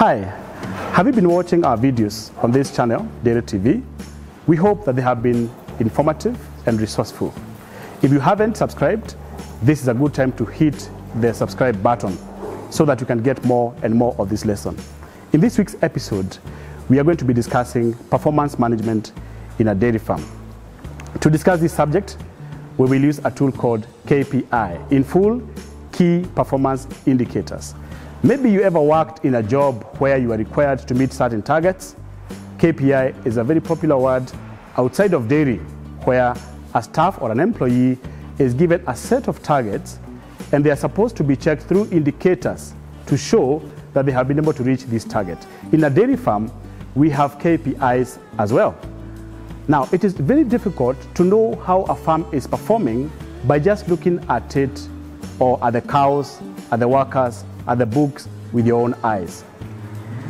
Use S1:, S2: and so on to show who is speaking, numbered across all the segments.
S1: Hi, have you been watching our videos on this channel, Dairy TV? We hope that they have been informative and resourceful. If you haven't subscribed, this is a good time to hit the subscribe button so that you can get more and more of this lesson. In this week's episode, we are going to be discussing performance management in a dairy farm. To discuss this subject, we will use a tool called KPI, in full, Key Performance Indicators. Maybe you ever worked in a job where you are required to meet certain targets. KPI is a very popular word outside of dairy, where a staff or an employee is given a set of targets and they are supposed to be checked through indicators to show that they have been able to reach this target. In a dairy farm, we have KPIs as well. Now, it is very difficult to know how a farm is performing by just looking at it or at the cows, at the workers, at the books with your own eyes.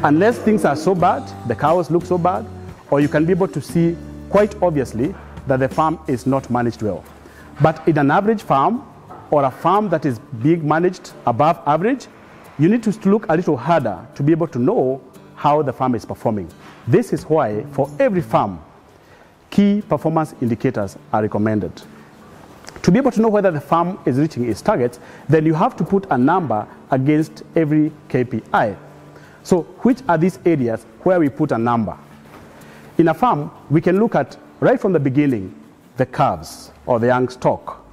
S1: Unless things are so bad, the cows look so bad, or you can be able to see quite obviously that the farm is not managed well. But in an average farm, or a farm that is being managed above average, you need to look a little harder to be able to know how the farm is performing. This is why, for every farm, key performance indicators are recommended. To be able to know whether the farm is reaching its targets, then you have to put a number against every KPI. So which are these areas where we put a number? In a farm, we can look at, right from the beginning, the calves or the young stock.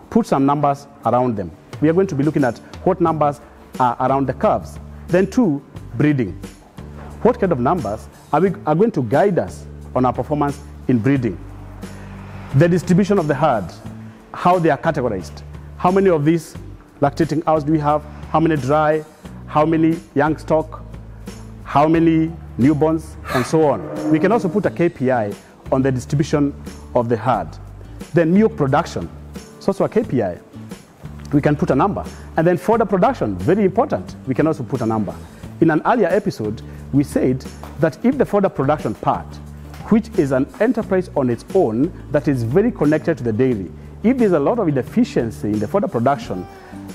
S1: Put some numbers around them. We are going to be looking at what numbers are around the calves. Then two, breeding. What kind of numbers are going to guide us on our performance in breeding? The distribution of the herd, how they are categorized. How many of these lactating cows do we have? How many dry? How many young stock? How many newborns? And so on. We can also put a KPI on the distribution of the herd. Then milk production, it's also a KPI. We can put a number. And then fodder production, very important. We can also put a number. In an earlier episode, we said that if the fodder production part, which is an enterprise on its own that is very connected to the dairy, if there's a lot of inefficiency in the fodder production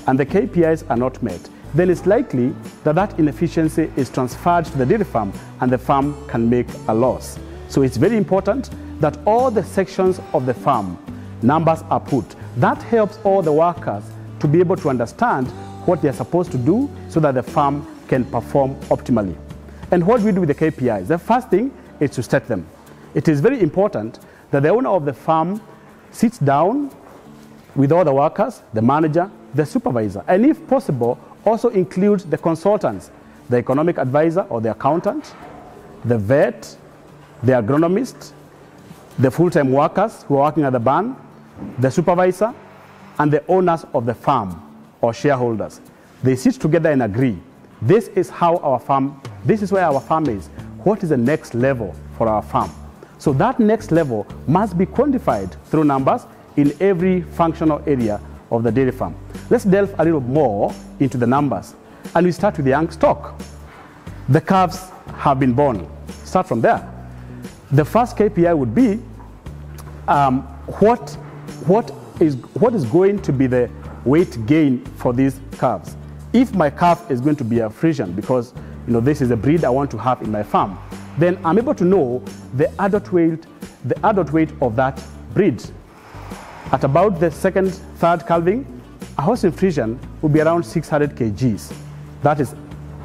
S1: and the KPIs are not met, then it's likely that that inefficiency is transferred to the dairy farm and the farm can make a loss. So it's very important that all the sections of the farm numbers are put. That helps all the workers to be able to understand what they're supposed to do so that the farm can perform optimally. And what do we do with the KPIs? The first thing is to set them. It is very important that the owner of the farm sits down with all the workers, the manager, the supervisor, and if possible, also include the consultants, the economic advisor or the accountant, the vet, the agronomist, the full-time workers who are working at the barn, the supervisor, and the owners of the farm or shareholders. They sit together and agree. This is how our farm, this is where our farm is. What is the next level for our farm? So that next level must be quantified through numbers in every functional area of the dairy farm. Let's delve a little more into the numbers. And we start with the young stock. The calves have been born. Start from there. The first KPI would be what is going to be the weight gain for these calves. If my calf is going to be a Friesian, because this is a breed I want to have in my farm, then I'm able to know the adult weight of that breed. At about the second, third calving, a Holstein Friesian will be around 600 kgs. That is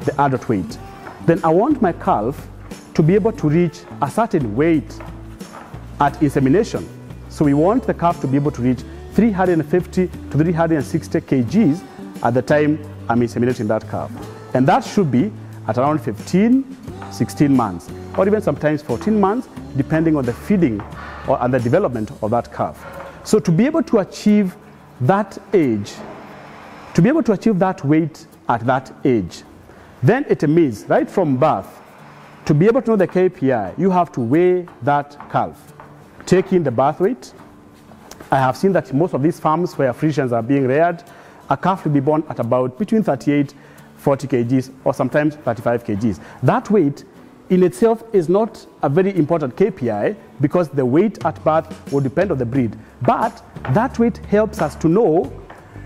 S1: the adult weight. Then I want my calf to be able to reach a certain weight at insemination. So we want the calf to be able to reach 350 to 360 kgs at the time I'm inseminating that calf. And that should be at around 15, 16 months, or even sometimes 14 months, depending on the feeding and the development of that calf. So to be able to achieve that age, to be able to achieve that weight at that age, then it means right from birth, to be able to know the KPI, you have to weigh that calf. Take in the birth weight. I have seen that most of these farms where Friesians are being reared, a calf will be born at about between 38, 40 kgs, or sometimes 35 kgs. That weight in itself is not a very important KPI because the weight at birth will depend on the breed. But that weight helps us to know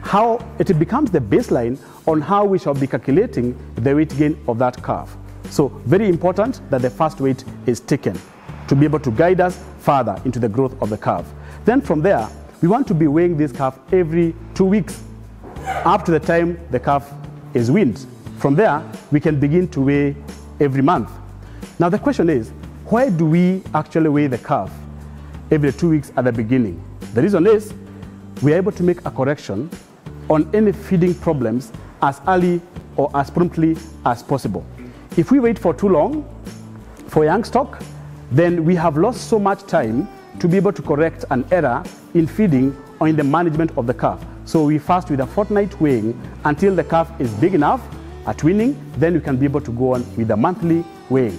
S1: how it becomes the baseline on how we shall be calculating the weight gain of that calf. So very important that the first weight is taken to be able to guide us further into the growth of the calf. Then from there, we want to be weighing this calf every 2 weeks up to the time the calf is weaned. From there, we can begin to weigh every month. Now the question is, why do we actually weigh the calf every 2 weeks at the beginning? The reason is we are able to make a correction on any feeding problems as early or as promptly as possible. If we wait for too long for young stock, then we have lost so much time to be able to correct an error in feeding or in the management of the calf. So we fast with a fortnight weighing until the calf is big enough at weaning, then we can be able to go on with a monthly weighing.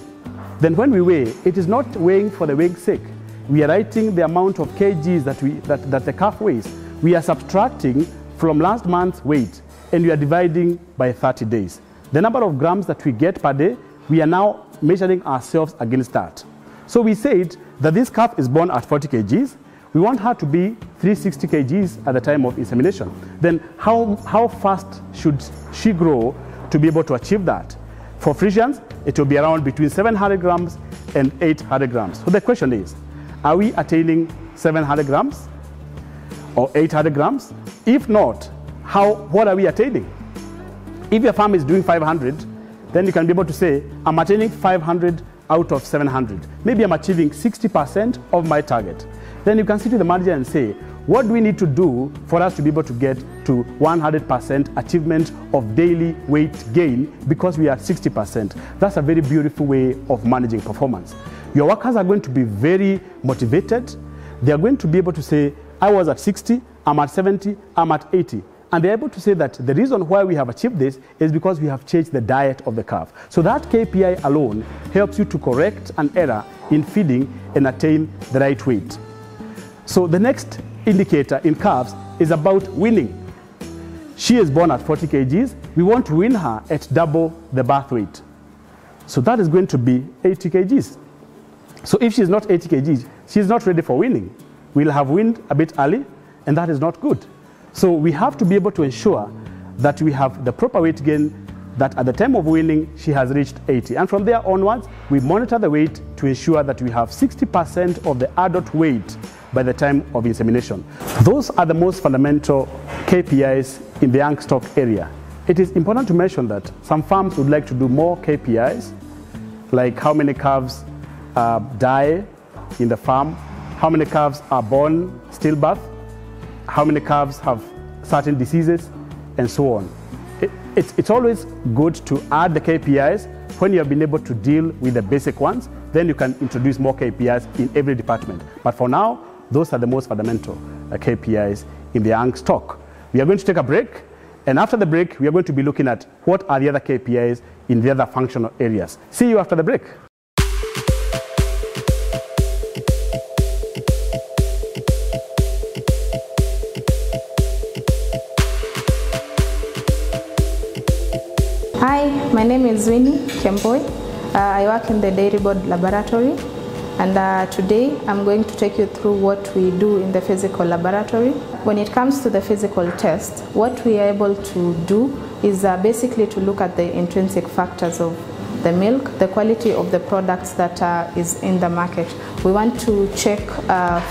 S1: Then when we weigh, it is not weighing for the weighing's sake. We are writing the amount of kgs that the calf weighs. We are subtracting from last month's weight and we are dividing by 30 days. The number of grams that we get per day, we are now measuring ourselves against that. So we said that this calf is born at 40 kgs. We want her to be 360 kgs at the time of insemination. Then how fast should she grow to be able to achieve that? For Frisians, it will be around between 700 grams and 800 grams. So the question is, are we attaining 700 grams or 800 grams? If not, what are we attaining? If your farm is doing 500, then you can be able to say, I'm attaining 500 out of 700. Maybe I'm achieving 60% of my target. Then you can sit with the manager and say, what do we need to do for us to be able to get to 100% achievement of daily weight gain because we are at 60%. That's a very beautiful way of managing performance. Your workers are going to be very motivated. They are going to be able to say, I was at 60, I'm at 70, I'm at 80. And they're able to say that the reason why we have achieved this is because we have changed the diet of the calf. So that KPI alone helps you to correct an error in feeding and attain the right weight. So the next indicator in calves is about weaning. She is born at 40 kgs. We want to wean her at double the birth weight. So that is going to be 80 kgs. So if she's not 80 kgs, she's not ready for weaning. We'll have weaned a bit early, and that is not good. So we have to be able to ensure that we have the proper weight gain, that at the time of weaning, she has reached 80. And from there onwards, we monitor the weight to ensure that we have 60% of the adult weight by the time of insemination. Those are the most fundamental KPIs in the young stock area. It is important to mention that some farms would like to do more KPIs, like how many calves die in the farm, how many calves are born stillbirth, how many calves have certain diseases, and so on. It's always good to add the KPIs when you have been able to deal with the basic ones. Then you can introduce more KPIs in every department. But for now, those are the most fundamental KPIs in the young stock. We are going to take a break, and after the break, we are going to be looking at what are the other KPIs in the other functional areas. See you after the break.
S2: Hi, my name is Winnie Kemboi. I work in the Dairy Board Laboratory, and today I'm going to take you through what we do in the physical laboratory. When it comes to the physical test, what we are able to do is basically to look at the intrinsic factors of the milk, the quality of the products that is in the market. We want to check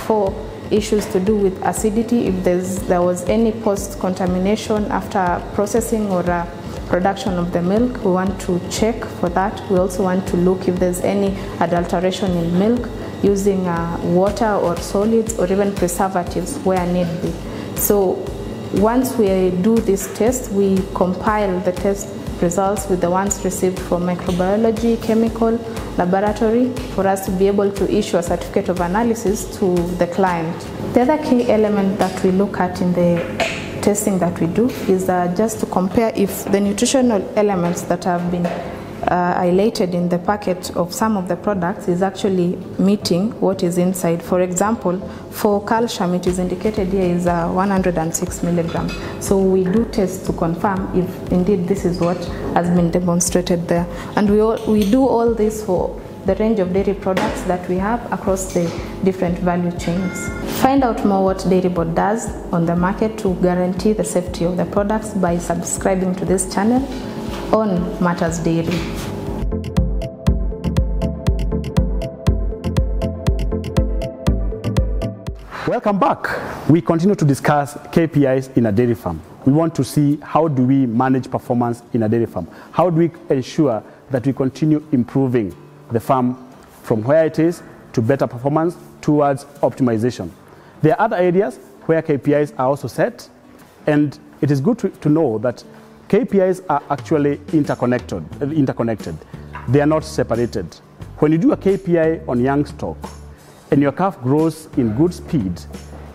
S2: for issues to do with acidity, if there was any post-contamination after processing or production of the milk. We want to check for that. We also want to look if there's any adulteration in milk using water or solids or even preservatives where need be. So once we do this test, we compile the test results with the ones received from microbiology, chemical, laboratory, for us to be able to issue a certificate of analysis to the client. The other key element that we look at in the testing that we do is just to compare if the nutritional elements that have been highlighted in the packet of some of the products is actually meeting what is inside. For example, for calcium, it is indicated here is 106 milligrams. So we do test to confirm if indeed this is what has been demonstrated there. And we do all this for the range of dairy products that we have across the different value chains. Find out more what Dairy Board does on the market to guarantee the safety of the products by subscribing to this channel on Matters Dairy.
S1: Welcome back. We continue to discuss KPIs in a dairy farm. We want to see how do we manage performance in a dairy farm. How do we ensure that we continue improving the farm from where it is to better performance towards optimization. There are other areas where KPIs are also set, and it is good to know that KPIs are actually interconnected. They are not separated. When you do a KPI on young stock and your calf grows in good speed,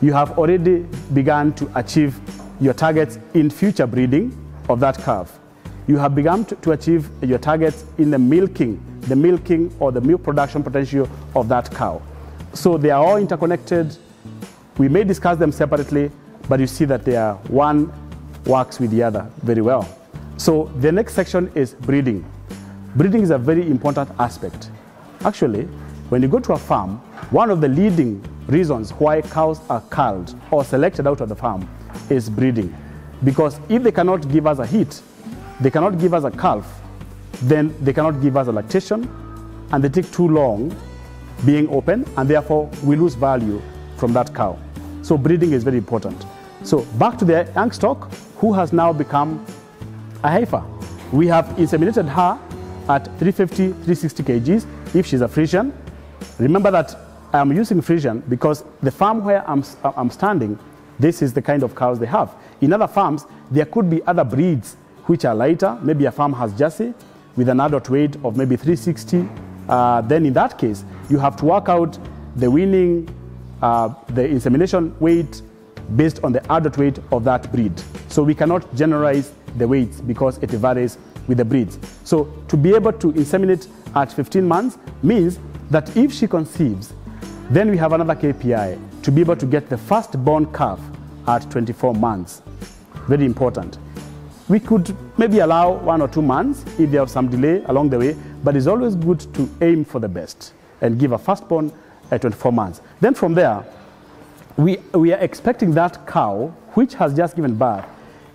S1: you have already begun to achieve your targets in future breeding of that calf. You have begun to achieve your targets in the milking or the milk production potential of that cow. So they are all interconnected. We may discuss them separately, but you see that one works with the other very well. So the next section is breeding. Breeding is a very important aspect. Actually, when you go to a farm, one of the leading reasons why cows are culled or selected out of the farm is breeding. Because if they cannot give us a heat, they cannot give us a calf, then they cannot give us a lactation, and they take too long being open, and therefore we lose value from that cow. So breeding is very important. So back to the young stock, who has now become a heifer. We have inseminated her at 350, 360 kgs if she's a Friesian. Remember that I am using Friesian because the farm where I'm standing, this is the kind of cows they have. In other farms, there could be other breeds which are lighter. Maybe a farm has Jersey with an adult weight of maybe 360. Then in that case, you have to work out the weaning, the insemination weight based on the adult weight of that breed. So we cannot generalize the weights because it varies with the breeds. So to be able to inseminate at 15 months means that if she conceives, then we have another KPI to be able to get the first-born calf at 24 months. Very important. We could maybe allow 1 or 2 months if there was some delay along the way, but it's always good to aim for the best and give a firstborn at 24 months. Then from there, we are expecting that cow, which has just given birth,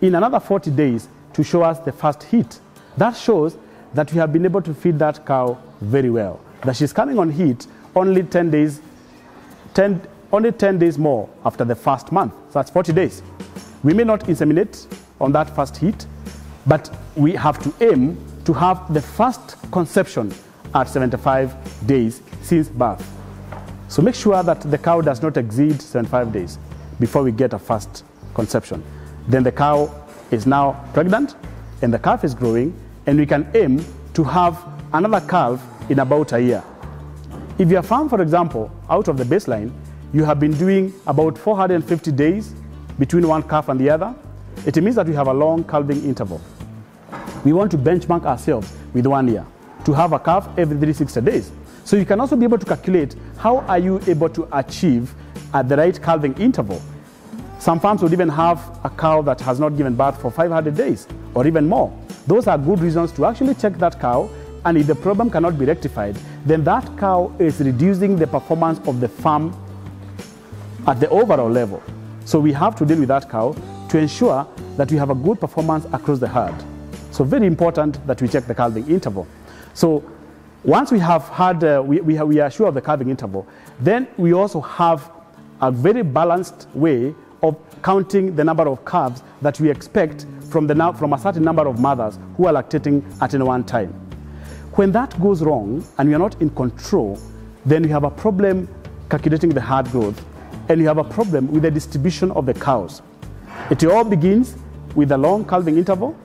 S1: in another 40 days to show us the first heat. That shows that we have been able to feed that cow very well, that she's coming on heat only 10 days more after the first month. So that's 40 days. We may not inseminate on that first heat, but we have to aim to have the first conception at 75 days since birth. So make sure that the cow does not exceed 75 days before we get a first conception. Then the cow is now pregnant and the calf is growing, and we can aim to have another calf in about a year. If your farm, for example, out of the baseline, you have been doing about 450 days between one calf and the other, it means that we have a long calving interval. We want to benchmark ourselves with 1 year to have a calf every 360 days. So you can also be able to calculate how are you able to achieve at the right calving interval. Some farms would even have a cow that has not given birth for 500 days or even more. Those are good reasons to actually check that cow, and if the problem cannot be rectified, then that cow is reducing the performance of the farm at the overall level. So we have to deal with that cow to ensure that we have a good performance across the herd. So very important that we check the calving interval. So once we have had, we are sure of the calving interval, then we also have a very balanced way of counting the number of calves that we expect from a certain number of mothers who are lactating at any one time. When that goes wrong and we are not in control, then we have a problem calculating the herd growth, and we have a problem with the distribution of the cows. It all begins with a long calving interval.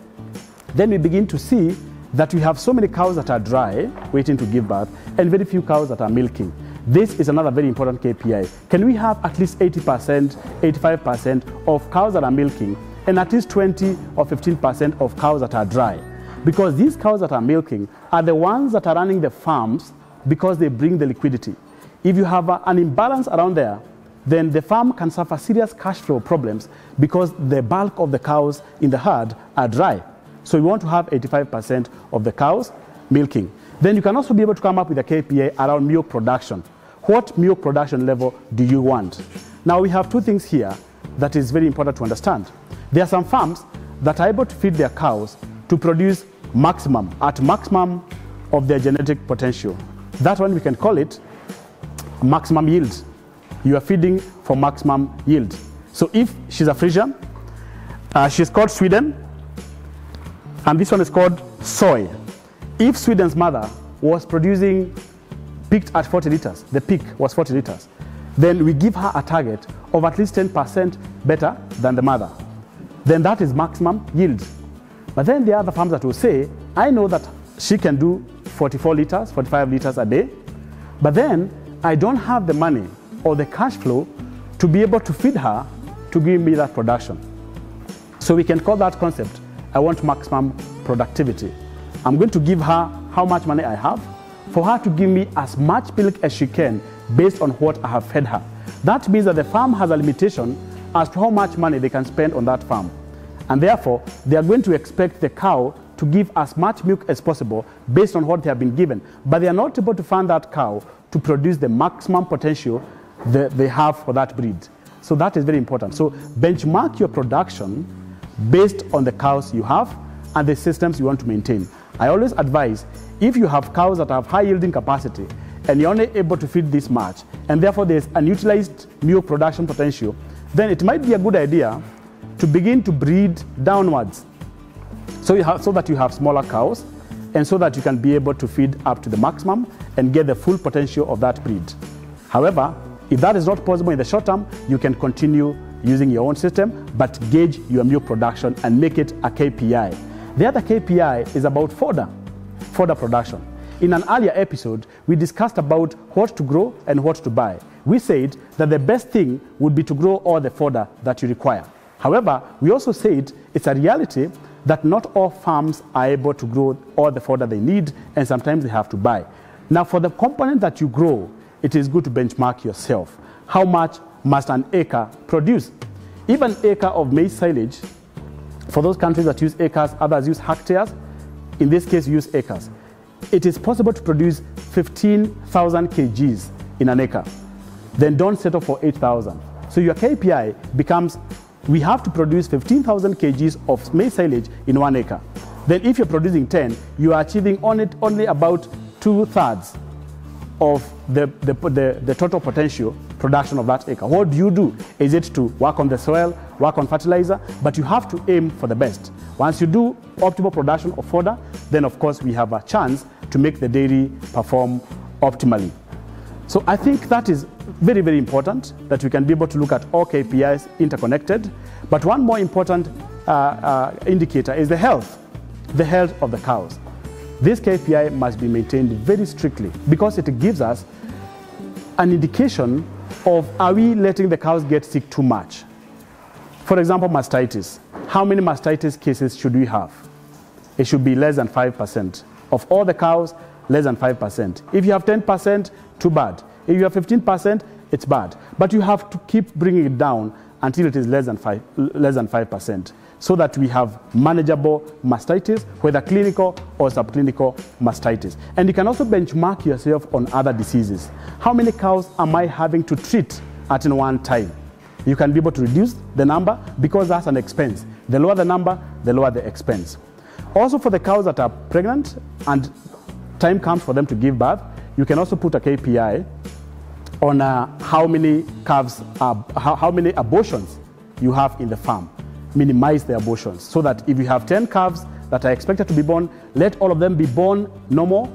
S1: Then we begin to see that we have so many cows that are dry, waiting to give birth, and very few cows that are milking. This is another very important KPI. Can we have at least 80%, 85% of cows that are milking, and at least 20 or 15% of cows that are dry? Because these cows that are milking are the ones that are running the farms because they bring the liquidity. If you have an imbalance around there, then the farm can suffer serious cash flow problems because the bulk of the cows in the herd are dry. So we want to have 85% of the cows milking. Then you can also be able to come up with a KPI around milk production. What milk production level do you want? Now we have two things here that is very important to understand. There are some farms that are able to feed their cows to produce maximum of their genetic potential. That one we can call it maximum yield. you are feeding for maximum yield. So if she's a Frisian, she's called Sweden, and this one is called soy. If Sweden's mother was producing, peaked at 40 liters, the peak was 40 liters, then we give her a target of at least 10% better than the mother. Then that is maximum yield. But then there are other farms that will say, I know that she can do 44 liters, 45 liters a day, but then I don't have the money or the cash flow to be able to feed her to give me that production. So we can call that concept, I want maximum productivity. I'm going to give her how much money I have for her to give me as much milk as she can based on what I have fed her. That means that the farm has a limitation as to how much money they can spend on that farm. And therefore, they are going to expect the cow to give as much milk as possible based on what they have been given. But they are not able to fund that cow to produce the maximum potential that they have for that breed. So that is very important. So benchmark your production based on the cows you have and the systems you want to maintain. I always advise, if you have cows that have high yielding capacity and you're only able to feed this much, and therefore there's unutilized milk production potential, then it might be a good idea to begin to breed downwards. So that you have smaller cows, and so that you can be able to feed up to the maximum and get the full potential of that breed. However, if that is not possible in the short term, you can continue using your own system, but gauge your milk production and make it a KPI. The other KPI is about fodder production. In an earlier episode, we discussed about what to grow and what to buy. We said that the best thing would be to grow all the fodder that you require. However, we also said it's a reality that not all farms are able to grow all the fodder they need, and sometimes they have to buy. Now, for the component that you grow, it is good to benchmark yourself. How much must an acre produce? If an acre of maize silage, for those countries that use acres, others use hectares, in this case we use acres, it is possible to produce 15,000 kgs in an acre. Then don't settle for 8,000. So your KPI becomes, we have to produce 15,000 kgs of maize silage in 1 acre. Then if you're producing 10, you are achieving only about 2/3 of the total potential production of that acre. What do you do? Is it to work on the soil, work on fertilizer? But you have to aim for the best. Once you do optimal production of fodder, then of course we have a chance to make the dairy perform optimally. So I think that is very, very important, that we can be able to look at all KPIs interconnected. But one more important indicator is the health of the cows. This KPI must be maintained very strictly because it gives us an indication of, are we letting the cows get sick too much? For example, mastitis. How many mastitis cases should we have? It should be less than 5%. Of all the cows, less than 5%. If you have 10%, too bad. If you have 15%, it's bad. But you have to keep bringing it down until it is less than 5%, so that we have manageable mastitis, whether clinical or subclinical mastitis. And you can also benchmark yourself on other diseases. How many cows am I having to treat at one time? You can be able to reduce the number because that's an expense. The lower the number, the lower the expense. Also, for the cows that are pregnant and time comes for them to give birth, you can also put a KPI on how many abortions you have in the farm. Minimize the abortions, so that if you have 10 calves that are expected to be born, let all of them be born normal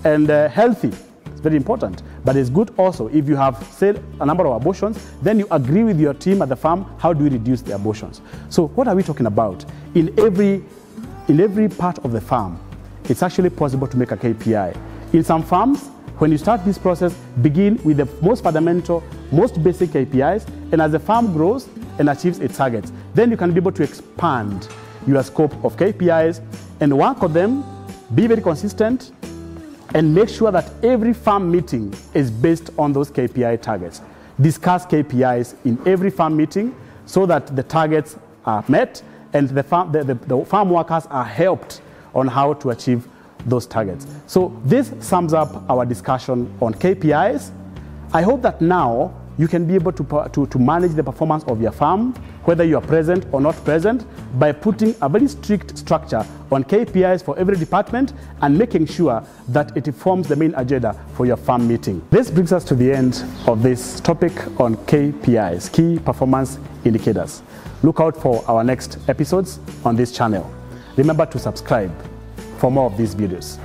S1: and healthy. It's very important. But it's good also, if you have, say, a number of abortions, then you agree with your team at the farm, how do we reduce the abortions? So what are we talking about? In every part of the farm, it's actually possible to make a KPI. In some farms, when you start this process, begin with the most fundamental, most basic KPIs, and as the farm grows and achieves its targets, then you can be able to expand your scope of KPIs and work on them, be very consistent, and make sure that every farm meeting is based on those KPI targets. Discuss KPIs in every farm meeting so that the targets are met and the farm workers are helped on how to achieve those targets. So this sums up our discussion on KPIs. I hope that now you can be able to manage the performance of your farm, whether you are present or not present, by putting a very strict structure on KPIs for every department and making sure that it forms the main agenda for your farm meeting. This brings us to the end of this topic on KPIs, Key Performance Indicators. Look out for our next episodes on this channel. Remember to subscribe for more of these videos.